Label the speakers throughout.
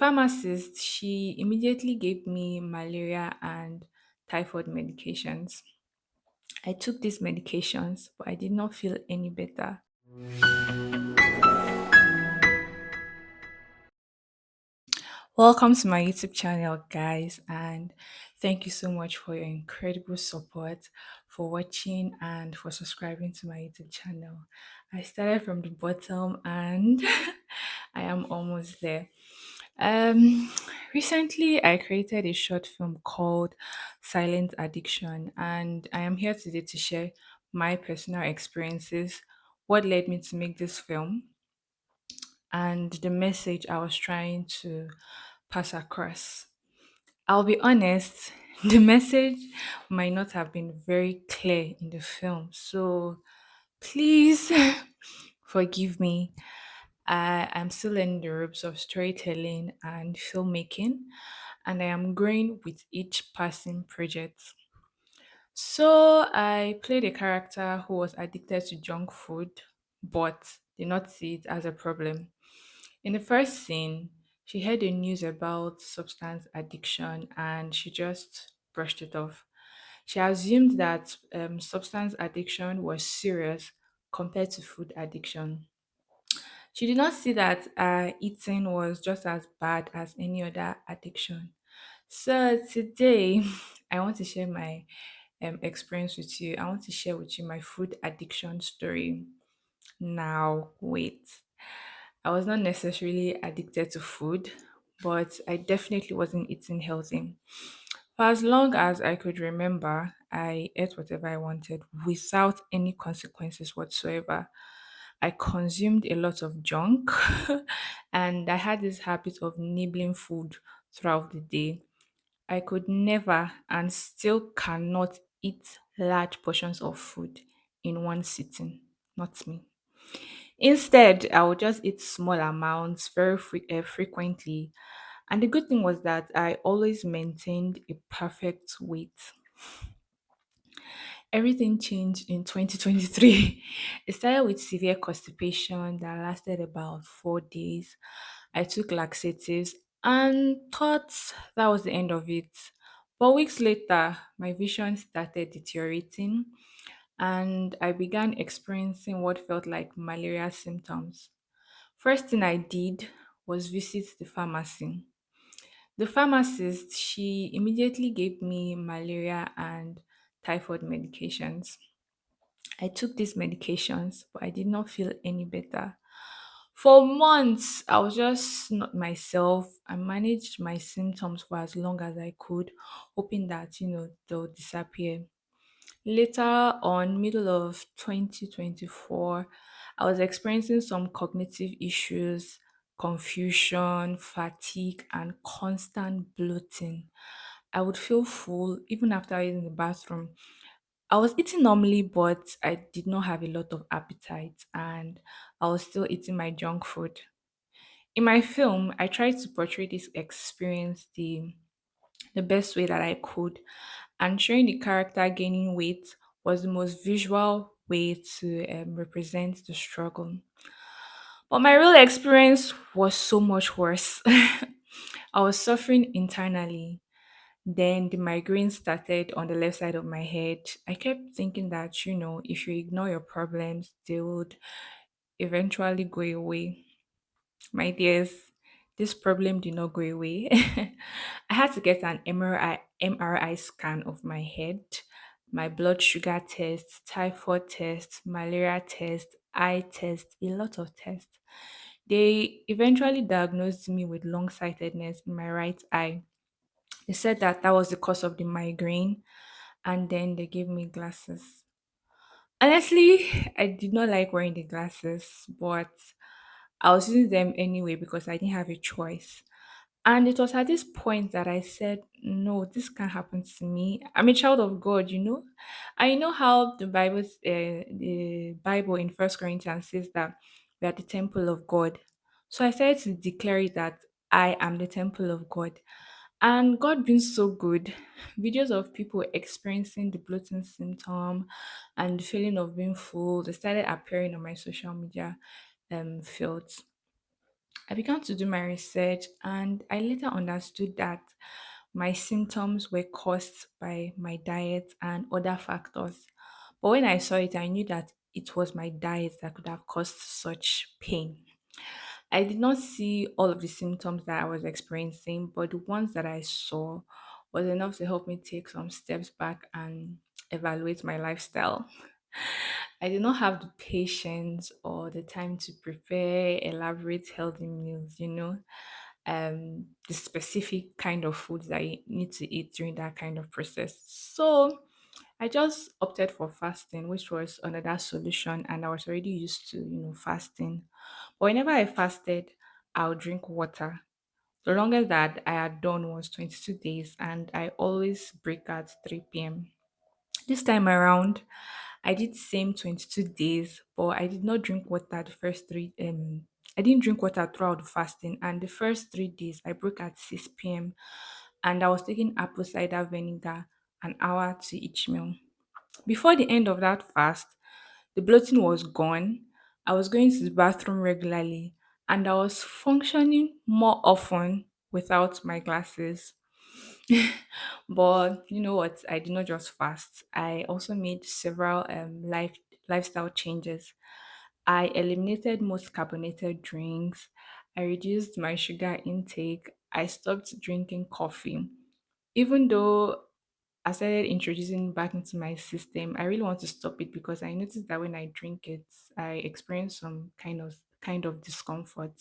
Speaker 1: pharmacist, she immediately gave me malaria and typhoid medications. I took these medications, but I did not feel any better. Welcome to my YouTube channel, guys, and thank you so much for your incredible support, for watching, and for subscribing to my YouTube channel. I started from the bottom and I am almost there. Um, Recently, I created a short film called Silent Addiction, and I am here today to share my personal experiences, what led me to make this film, and the message I was trying to pass across. I'll be honest, the message might not have been very clear in the film. So please forgive me. I'm still learning the ropes of storytelling and filmmaking, and I am growing with each passing project. So I played a character who was addicted to junk food, but did not see it as a problem. In the first scene, she heard the news about substance addiction and she just brushed it off. She assumed that substance addiction was serious compared to food addiction. She did not see that eating was just as bad as any other addiction. So today, I want to share my experience with you. I want to share with you my food addiction story. Now, wait. I was not necessarily addicted to food, but I definitely wasn't eating healthy. For as long as I could remember, I ate whatever I wanted without any consequences whatsoever. I consumed a lot of junk and I had this habit of nibbling food throughout the day. I could never and still cannot eat large portions of food in one sitting. Not me. Instead, I would just eat small amounts very frequently. And the good thing was that I always maintained a perfect weight. Everything changed in 2023. It started with severe constipation that lasted about 4 days. I took laxatives and thought that was the end of it. But weeks later, my vision started deteriorating and I began experiencing what felt like malaria symptoms. First thing I did was visit the pharmacy. The pharmacist, she immediately gave me malaria and typhoid medications. I took these medications, but I did not feel any better. For months, I was just not myself. I managed my symptoms for as long as I could, hoping that, they'll disappear. Later on, middle of 2024, I was experiencing some cognitive issues, confusion, fatigue, and constant bloating. I would feel full even after using the bathroom. I was eating normally, but I did not have a lot of appetite, and I was still eating my junk food. In my film, I tried to portray this experience the best way that I could. And showing the character gaining weight was the most visual way to represent the struggle. But my real experience was so much worse. I was suffering internally. Then the migraine started on the left side of my head. I kept thinking that, if you ignore your problems, they would eventually go away. My dears, this problem did not go away. I had to get an MRI scan of my head, my blood sugar test, typhoid test, malaria test, eye test, a lot of tests. They eventually diagnosed me with long sightedness in my right eye. They said that that was the cause of the migraine, and then they gave me glasses. Honestly, I did not like wearing the glasses, but I was using them anyway because I didn't have a choice. And it was at this point that I said, no, this can't happen to me. I'm a child of God. I know how the Bible in First Corinthians says that we are the temple of God. So I started to declare it that I am the temple of God. And God being so good, videos of people experiencing the bloating symptom and the feeling of being full, they started appearing on my social media fields. I began to do my research and I later understood that my symptoms were caused by my diet and other factors. But when I saw it, I knew that it was my diet that could have caused such pain. I did not see all of the symptoms that I was experiencing, but the ones that I saw was enough to help me take some steps back and evaluate my lifestyle. I did not have the patience or the time to prepare elaborate healthy meals, the specific kind of foods that you need to eat during that kind of process. So I just opted for fasting, which was another solution, and I was already used to, fasting. But whenever I fasted, I'll drink water. The longest that I had done was 22 days, and I always break at 3 p.m. This time around, I did same 22 days, but I did not drink water the first three. I didn't drink water throughout the fasting, and the first 3 days I broke at 6 p.m. and I was taking apple cider vinegar an hour to each meal. Before the end of that fast, the bloating was gone. I was going to the bathroom regularly, and I was functioning more often without my glasses. But you know what? I did not just fast. I also made several lifestyle changes. I eliminated most carbonated drinks. I reduced my sugar intake. I stopped drinking coffee. Even though I started introducing back into my system, I really want to stop it because I noticed that when I drink it, I experience some kind of discomfort.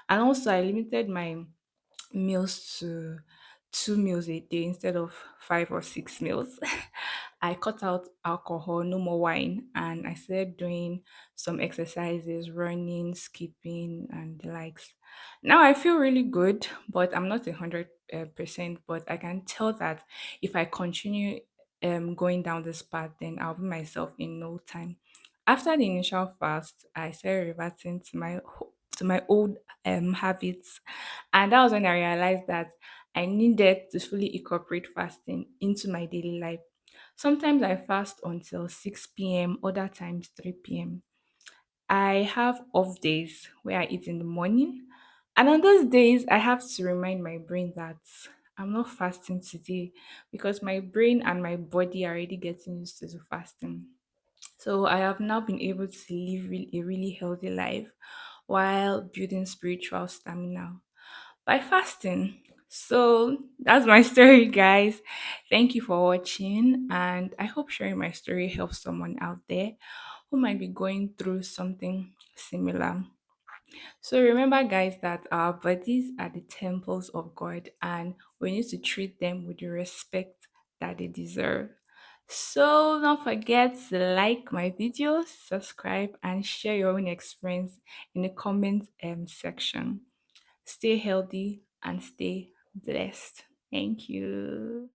Speaker 1: And also I limited my meals to 2 meals a day instead of 5 or 6 meals. I cut out alcohol, no more wine, and I started doing some exercises, running, skipping, and the likes. Now I feel really good, but I'm not 100%. But I can tell that if I continue going down this path, then I'll be myself in no time. After the initial fast, I started reverting to my old habits, and that was when I realized that I needed to fully incorporate fasting into my daily life. Sometimes I fast until 6 p.m., other times 3 p.m. I have off days where I eat in the morning. And on those days, I have to remind my brain that I'm not fasting today because my brain and my body are already getting used to the fasting. So I have now been able to live a really healthy life while building spiritual stamina by fasting. So that's my story, guys. Thank you for watching, and I hope sharing my story helps someone out there who might be going through something similar. So remember, guys, that our bodies are the temples of God, and we need to treat them with the respect that they deserve. So don't forget to like my videos, subscribe, and share your own experience in the comment section. Stay healthy and stay blessed. Thank you.